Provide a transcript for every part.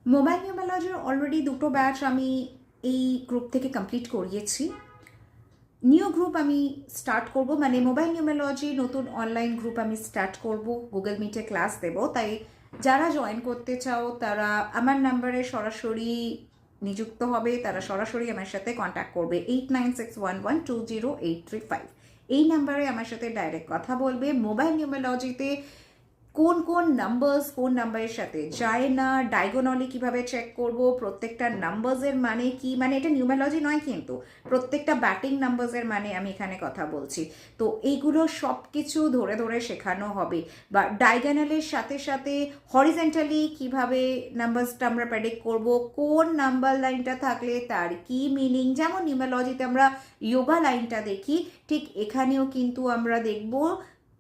Mobile নিউমেরোলজির already দুটো batch আমি এই গ্রুপ থেকে কমপ্লিট করিয়েছি। নিউ গ্রুপ আমি স্টার্ট করব, মানে মোবাইল নিউমেরোলজি নতুন অনলাইন গ্রুপ আমি স্টার্ট করব, গুগল মিটে ক্লাস দেব। তাই যারা জয়েন করতে চাও তারা আমার নাম্বারে সরাসরি নিযুক্ত হবে, তারা সরাসরি আমার সাথে কন্ট্যাক্ট করবে 8961120835। এই নাম্বারে আমার সাথে ডাইরেক্ট কথা বলবে। মোবাইল নিউমেরোলজিতে কোন কোন নাম্বারস কোন নাম্বারের সাথে যায় না, ডায়াগোনালি কিভাবে চেক করব, প্রত্যেকটা নাম্বারসের মানে কি, মানে এটা নিউমেরোলজি নয় কিন্তু প্রত্যেকটা ব্যাটিং নাম্বারসের মানে আমি এখানে কথা বলছি। তো এইগুলো সব কিছু ধরে ধরে শেখানো হবে, বা ডায়াগোনালের সাথে সাথে হরিজেন্টালি কিভাবে নাম্বারসটা আমরা প্রেডিক্ট করব, কোন নাম্বার লাইনটা থাকলে তার কি মিনিং। যেমন নিউমেরোলজিতে আমরা যোগা লাইনটা দেখি, ঠিক এখানেও কিন্তু আমরা দেখব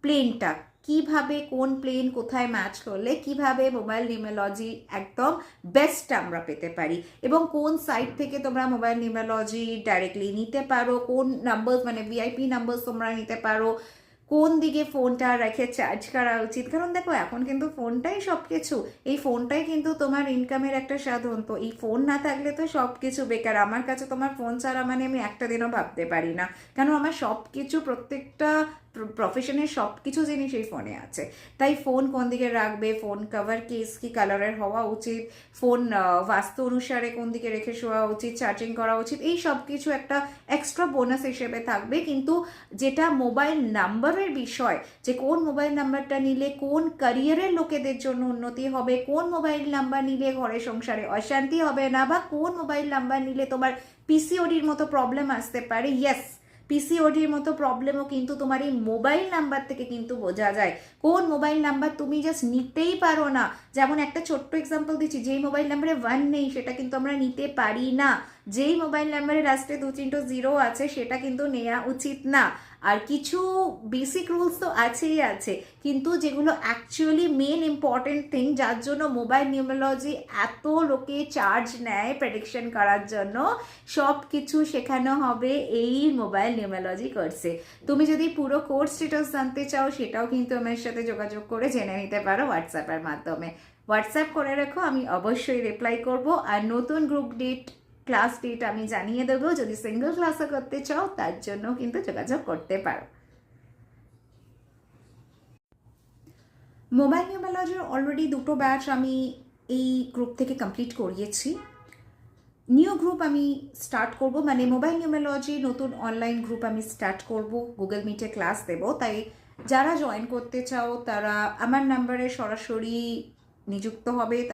প্লেনটা কিভাবে, কোন প্লেন কোথায় ম্যাচ করলে কিভাবে মোবাইল নিউমেরোলজি একদম বেস্ট আমরা পেতে পারি, এবং কোন সাইট থেকে তোমরা মোবাইল নিউমেরোলজি ডাইরেক্টলি নিতে পারো, কোন নাম্বার মানে ভিআইপি নাম্বার তোমরা নিতে পারো, কোন দিকে ফোনটা রেখে চার্জ করা উচিত। কারণ দেখো এখন কিন্তু ফোনটাই সব কিছু, এই ফোনটাই কিন্তু তোমার ইনকামের একটা সাধন। তো এই ফোন না থাকলে তো সব কিছু বেকার। আমার কাছে তোমার ফোন ছাড়া মানে আমি একটা দিনও ভাবতে পারি না, কেন আমার সব কিছু প্রত্যেকটা প্রফেশনের সব কিছু জিনিস এই ফোনে আছে। তাই ফোন কোন দিকে রাখবে, ফোন কভার কেস কি কালারের হওয়া উচিত, ফোন বাস্তু অনুসারে কোন দিকে রেখে শোয়া উচিত, চার্জিং করা উচিত, এই সব কিছু একটা এক্সট্রা বোনাস হিসেবে থাকবে। কিন্তু যেটা মোবাইল নাম্বারের বিষয়, যে কোন মোবাইল নাম্বারটা নিলে কোন ক্যারিয়ারের লোকেদের জন্য উন্নতি হবে, কোন মোবাইল নাম্বার নিলে ঘরে সংসারে অশান্তি হবে না, বা কোন মোবাইল নাম্বার নিলে তোমার পিসিওডির মতো প্রবলেম আসতে পারে। ইয়েস, পিসিওডির মতো প্রবলেমও কিন্তু তোমার এই মোবাইল নাম্বার থেকে কিন্তু বোঝা যায়। কোন মোবাইল নাম্বার তুমি জাস্ট নিতেই পারো না, যেমন একটা ছোট্ট এক্সাম্পল দিচ্ছি, যেই মোবাইল নাম্বারে 1 নেই সেটা কিন্তু আমরা নিতে পারি না, যেই মোবাইল নাম্বারে লাস্টে 2-3 জিরো আছে সেটা কিন্তু নেওয়া উচিত না। আর কিছু বেসিক রুলস তো আছেই আছে, কিন্তু যেগুলো অ্যাকচুয়ালি মেন ইম্পর্টেন্ট থিং, যার জন্য মোবাইল নিউমেরোলজি এত লোকে চার্জ নেয় প্রেডিকশন করার জন্য, সব কিছু শেখানো হবে এই মোবাইল নিউমেরোলজি কোর্সে। তুমি যদি পুরো কোর্স ডিটেলস জানতে চাও সেটাও কিন্তু আমার সাথে যোগাযোগ করে জেনে নিতে পারো হোয়াটসঅ্যাপের মাধ্যমে। হোয়াটসঅ্যাপ করে রেখো, আমি অবশ্যই রিপ্লাই করব। আর নতুন গ্রুপ ডেট, ক্লাস ডেট আমি জানিয়ে দেবো। যদি সিঙ্গেল ক্লাসও করতে চাও তার জন্য কিন্তু যোগাযোগ করতে পারো। মোবাইল নিউমেরোলজির অলরেডি দুটো ব্যাচ আমি এই গ্রুপ থেকে কমপ্লিট করিয়েছি। নিউ গ্রুপ আমি স্টার্ট করব, মানে মোবাইল নিউমেরোলজি নতুন অনলাইন গ্রুপ আমি স্টার্ট করব, গুগল মিটে ক্লাস দেব। তাই যারা জয়েন করতে চাও তারা আমার নাম্বারে সরাসরি নিযুক্ত হবে।